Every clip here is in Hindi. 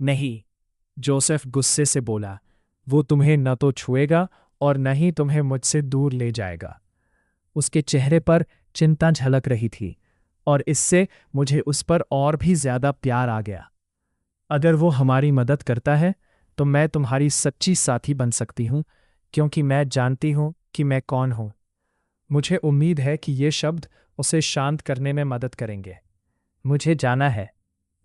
नहीं, जोसेफ गुस्से से बोला। वो तुम्हें न तो छुएगा और न ही तुम्हें मुझसे दूर ले जाएगा। उसके चेहरे पर चिंता झलक रही थी और इससे मुझे उस पर और भी ज्यादा प्यार आ गया। अगर वो हमारी मदद करता है तो मैं तुम्हारी सच्ची साथी बन सकती हूँ, क्योंकि मैं जानती हूँ कि मैं कौन हूँ। मुझे उम्मीद है कि ये शब्द उसे शांत करने में मदद करेंगे। मुझे जाना है।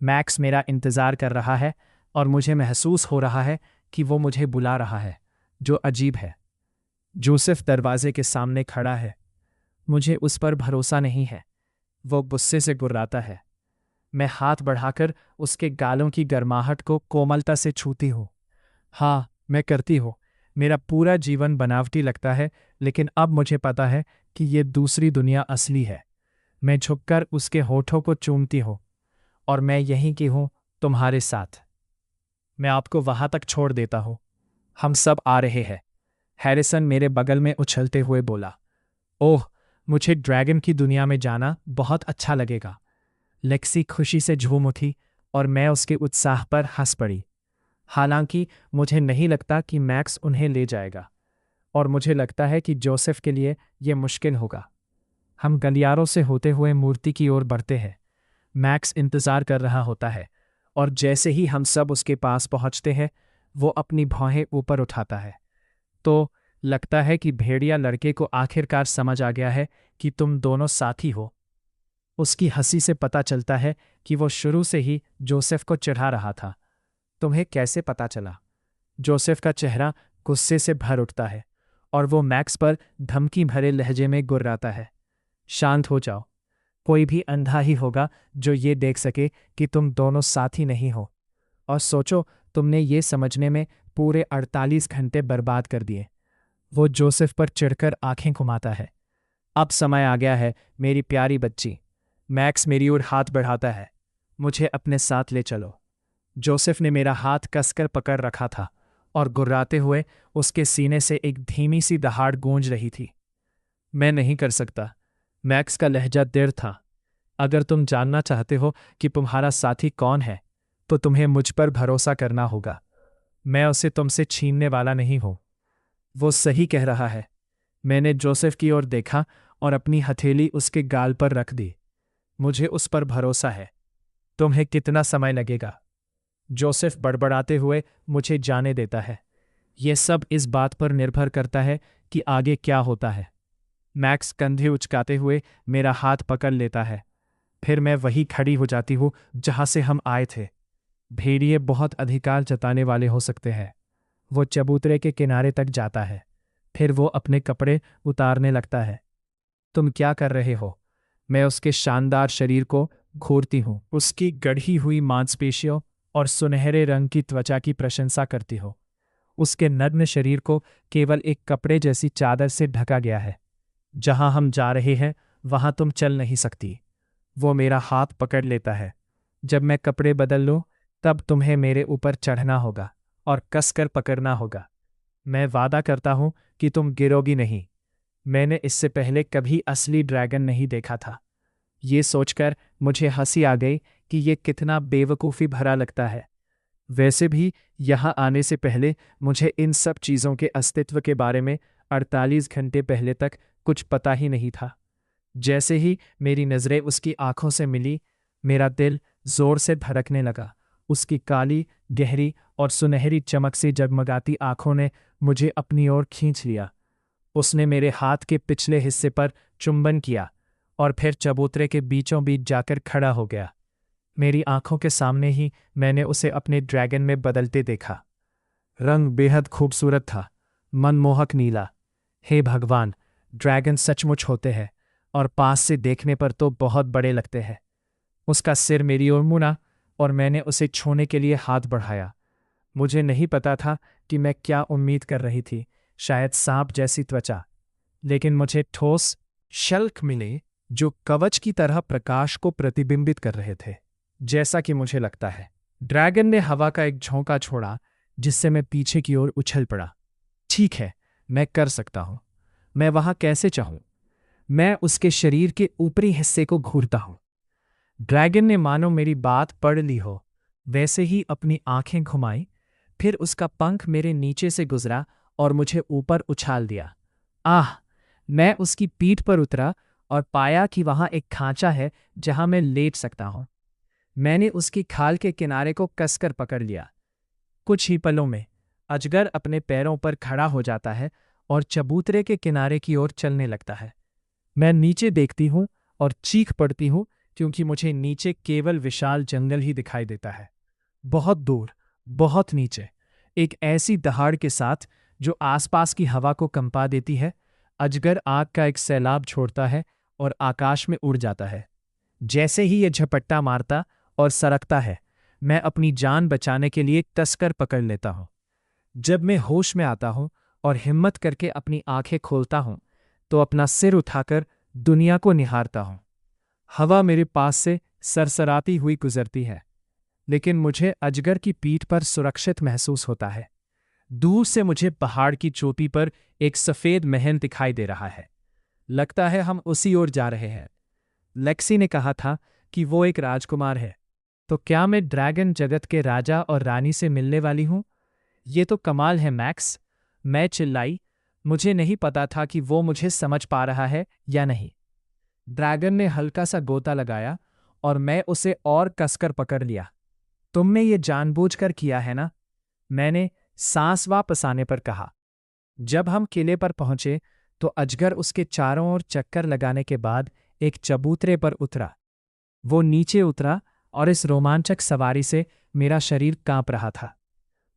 मैक्स मेरा इंतज़ार कर रहा है और मुझे महसूस हो रहा है कि वो मुझे बुला रहा है, जो अजीब है। जोसेफ दरवाजे के सामने खड़ा है। मुझे उस पर भरोसा नहीं है। वो गुस्से से गुर्राता है। मैं हाथ बढ़ाकर उसके गालों की गर्माहट को कोमलता से छूती हूँ। हाँ, मैं करती हूँ। मेरा पूरा जीवन बनावटी लगता है, लेकिन अब मुझे पता है कि ये दूसरी दुनिया असली है। मैं झुककर उसके होठों को चूमती हूँ। और मैं यहीं की हूँ, तुम्हारे साथ। मैं आपको वहां तक छोड़ देता हूँ। हम सब आ रहे हैं। हैरिसन मेरे बगल में उछलते हुए बोला। ओह, मुझे ड्रैगन की दुनिया में जाना बहुत अच्छा लगेगा। लेक्सी खुशी से झूम उठी और मैं उसके उत्साह पर हंस पड़ी। हालांकि मुझे नहीं लगता कि मैक्स उन्हें ले जाएगा, और मुझे लगता है कि जोसेफ के लिए यह मुश्किल होगा। हम गलियारों से होते हुए मूर्ति की ओर बढ़ते हैं। मैक्स इंतजार कर रहा होता है, और जैसे ही हम सब उसके पास पहुंचते हैं, वो अपनी भौहें ऊपर उठाता है। तो लगता है कि भेड़िया लड़के को आखिरकार समझ आ गया है कि तुम दोनों साथी हो। उसकी हंसी से पता चलता है कि वो शुरू से ही जोसेफ को चिढ़ा रहा था। तुम्हें कैसे पता चला? जोसेफ का चेहरा गुस्से से भर उठता है और वो मैक्स पर धमकी भरे लहजे में गुर्राता है। शांत हो जाओ। कोई भी अंधा ही होगा जो ये देख सके कि तुम दोनों साथी नहीं हो। और सोचो, तुमने ये समझने में पूरे 48 घंटे बर्बाद कर दिए। वो जोसेफ पर चिढ़कर आंखें घुमाता है। अब समय आ गया है, मेरी प्यारी बच्ची। मैक्स मेरी ओर हाथ बढ़ाता है। मुझे अपने साथ ले चलो। जोसेफ ने मेरा हाथ कसकर पकड़ रखा था और गुर्राते हुए उसके सीने से एक धीमी सी दहाड़ गूंज रही थी। मैं नहीं कर सकता। मैक्स का लहजा दृढ़ था। अगर तुम जानना चाहते हो कि तुम्हारा साथी कौन है, तो तुम्हें मुझ पर भरोसा करना होगा। मैं उसे तुमसे छीनने वाला नहीं हूं। वो सही कह रहा है। मैंने जोसेफ की ओर देखा और अपनी हथेली उसके गाल पर रख दी। मुझे उस पर भरोसा है। तुम्हें कितना समय लगेगा? जोसेफ बड़बड़ाते हुए मुझे जाने देता है। यह सब इस बात पर निर्भर करता है कि आगे क्या होता है। मैक्स कंधे उचकाते हुए मेरा हाथ पकड़ लेता है। फिर मैं वही खड़ी हो जाती हूँ जहां से हम आए थे। भेड़िए बहुत अधिकार जताने वाले हो सकते हैं। वो चबूतरे के किनारे तक जाता है। फिर वो अपने कपड़े उतारने लगता है। तुम क्या कर रहे हो? मैं उसके शानदार शरीर को घूरती हूँ, उसकी गढ़ी हुई मांसपेशियों और सुनहरे रंग की त्वचा की प्रशंसा करती हूँ। उसके नग्न शरीर को केवल एक कपड़े जैसी चादर से ढका गया है। जहां हम जा रहे हैं वहां तुम चल नहीं सकती। वो मेरा हाथ पकड़ लेता है। जब मैं कपड़े बदल लूं, तब तुम्हें मेरे ऊपर चढ़ना होगा और कसकर पकड़ना होगा। मैं वादा करता हूं कि तुम गिरोगी नहीं। मैंने इससे पहले कभी असली ड्रैगन नहीं देखा था। ये सोचकर मुझे हंसी आ गई कि ये कितना बेवकूफ़ी भरा लगता है। वैसे भी यहाँ आने से पहले मुझे इन सब चीज़ों के अस्तित्व के बारे में 48 घंटे पहले तक कुछ पता ही नहीं था। जैसे ही मेरी नज़रें उसकी आंखों से मिली, मेरा दिल जोर से धड़कने लगा। उसकी काली, गहरी और सुनहरी चमक से जगमगाती आंखों ने मुझे अपनी ओर खींच लिया। उसने मेरे हाथ के पिछले हिस्से पर चुंबन किया और फिर चबूतरे के बीचों बीच जाकर खड़ा हो गया। मेरी आंखों के सामने ही मैंने उसे अपने ड्रैगन में बदलते देखा। रंग बेहद खूबसूरत था, मनमोहक नीला। हे भगवान, ड्रैगन सचमुच होते हैं और पास से देखने पर तो बहुत बड़े लगते हैं। उसका सिर मेरी ओर मुड़ा और मैंने उसे छूने के लिए हाथ बढ़ाया। मुझे नहीं पता था कि मैं क्या उम्मीद कर रही थी, शायद सांप जैसी त्वचा। लेकिन मुझे ठोस शल्क मिले जो कवच की तरह प्रकाश को प्रतिबिंबित कर रहे थे, जैसा कि मुझे लगता है। ड्रैगन ने हवा का एक झोंका छोड़ा, जिससे मैं पीछे की ओर उछल पड़ा। ठीक है, मैं कर सकता हूं। मैं वहां कैसे चाहूं। मैं उसके शरीर के ऊपरी हिस्से को घूरता हूं। ड्रैगन ने मानो मेरी बात पढ़ ली हो। वैसे ही अपनी आंखें घुमाई, फिर उसका पंख मेरे नीचे से गुजरा और मुझे ऊपर उछाल दिया। आह! मैं उसकी पीठ पर उतरा और पाया कि वहां एक खांचा है जहां मैं लेट सकता हूं। मैंने उसकी खाल के किनारे को कसकर पकड़ लिया। कुछ ही पलों में अजगर अपने पैरों पर खड़ा हो जाता है और चबूतरे के किनारे की ओर चलने लगता है। मैं नीचे देखती हूँ और चीख पड़ती हूँ, क्योंकि मुझे नीचे केवल विशाल जंगल ही दिखाई देता है। बहुत दूर, बहुत नीचे, एक ऐसी दहाड़ के साथ जो आसपास की हवा को कंपा देती है, अजगर आग का एक सैलाब छोड़ता है और आकाश में उड़ जाता है। जैसे ही ये झपट्टा मारता और सरकता है, मैं अपनी जान बचाने के लिए तस्कर पकड़ लेता हूं। जब मैं होश में आता हूं और हिम्मत करके अपनी आंखें खोलता हूं, तो अपना सिर उठाकर दुनिया को निहारता हूं। हवा मेरे पास से सरसराती हुई गुजरती है, लेकिन मुझे अजगर की पीठ पर सुरक्षित महसूस होता है। दूर से मुझे पहाड़ की चोटी पर एक सफेद महल दिखाई दे रहा है। लगता है हम उसी ओर जा रहे हैं। लेक्सी ने कहा था कि वो एक राजकुमार है। तो क्या मैं ड्रैगन जगत के राजा और रानी से मिलने वाली हूं? ये तो कमाल है मैक्स, मैं चिल्लाई। मुझे नहीं पता था कि वो मुझे समझ पा रहा है या नहीं। ड्रैगन ने हल्का सा गोता लगाया और मैं उसे और कसकर पकड़ लिया। तुमने ये जानबूझकर किया है ना? मैंने सांस वापस आने पर कहा। जब हम किले पर पहुंचे तो अजगर उसके चारों ओर चक्कर लगाने के बाद एक चबूतरे पर उतरा। वो नीचे उतरा और इस रोमांचक सवारी से मेरा शरीर कांप रहा था।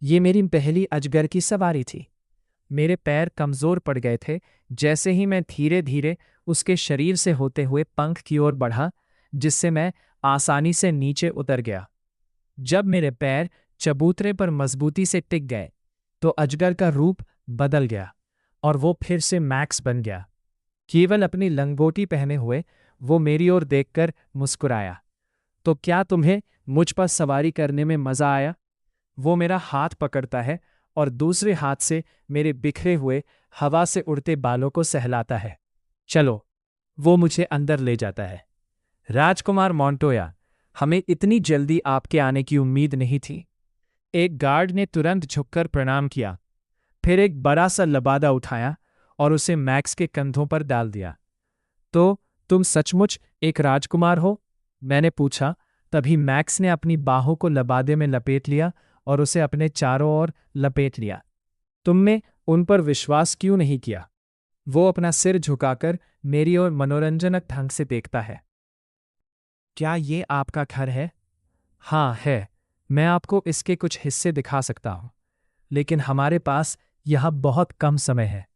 ये मेरी पहली अजगर की सवारी थी। मेरे पैर कमजोर पड़ गए थे जैसे ही मैं धीरे धीरे उसके शरीर से होते हुए पंख की ओर बढ़ा, जिससे मैं आसानी से नीचे उतर गया। जब मेरे पैर चबूतरे पर मजबूती से टिक गए, तो अजगर का रूप बदल गया और वो फिर से मैक्स बन गया। केवल अपनी लंगोटी पहने हुए वो मेरी ओर देखकर मुस्कुराया। तो क्या तुम्हें मुझ पर सवारी करने में मजा आया? वो मेरा हाथ पकड़ता है और दूसरे हाथ से मेरे बिखरे हुए हवा से उड़ते बालों को सहलाता है। चलो, वो मुझे अंदर ले जाता है। राजकुमार मॉन्टोया, हमें इतनी जल्दी आपके आने की उम्मीद नहीं थी। एक गार्ड ने तुरंत झुककर प्रणाम किया, फिर एक बड़ा सा लबादा उठाया और उसे मैक्स के कंधों पर डाल दिया। तो तुम सचमुच एक राजकुमार हो? मैंने पूछा। तभी मैक्स ने अपनी बाहों को लबादे में लपेट लिया और उसे अपने चारों ओर लपेट लिया। तुमने उन पर विश्वास क्यों नहीं किया? वो अपना सिर झुकाकर मेरी ओर मनोरंजनक ढंग से देखता है। क्या ये आपका घर है? हाँ, है। मैं आपको इसके कुछ हिस्से दिखा सकता हूं, लेकिन हमारे पास यह बहुत कम समय है।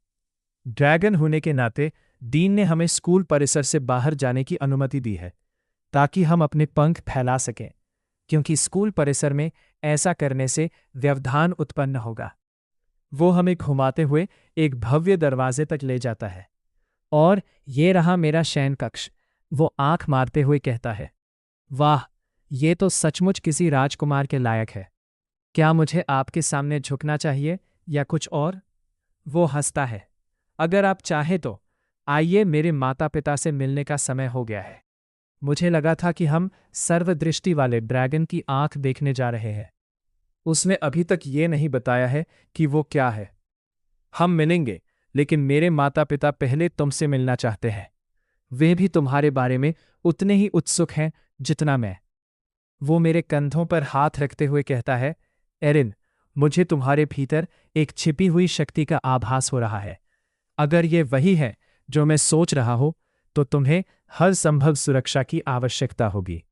ड्रैगन होने के नाते डीन ने हमें स्कूल परिसर से बाहर जाने की अनुमति दी है, ताकि हम अपने पंख फैला सकें, क्योंकि स्कूल परिसर में ऐसा करने से व्यवधान उत्पन्न होगा। वो हमें घुमाते हुए एक भव्य दरवाजे तक ले जाता है। और ये रहा मेरा शयन कक्ष, वो आंख मारते हुए कहता है। वाह, ये तो सचमुच किसी राजकुमार के लायक है। क्या मुझे आपके सामने झुकना चाहिए या कुछ और? वो हंसता है। अगर आप चाहें तो आइए, मेरे माता पिता से मिलने का समय हो गया है। मुझे लगा था कि हम सर्वदृष्टि वाले ड्रैगन की आंख देखने जा रहे हैं। उसने अभी तक ये नहीं बताया है कि वो क्या है। हम मिलेंगे, लेकिन मेरे माता पिता पहले तुमसे मिलना चाहते हैं। वे भी तुम्हारे बारे में उतने ही उत्सुक हैं जितना मैं। वो मेरे कंधों पर हाथ रखते हुए कहता है, एरिन, मुझे तुम्हारे भीतर एक छिपी हुई शक्ति का आभास हो रहा है। अगर ये वही है जो मैं सोच रहा हूं, तो तुम्हें हर संभव सुरक्षा की आवश्यकता होगी।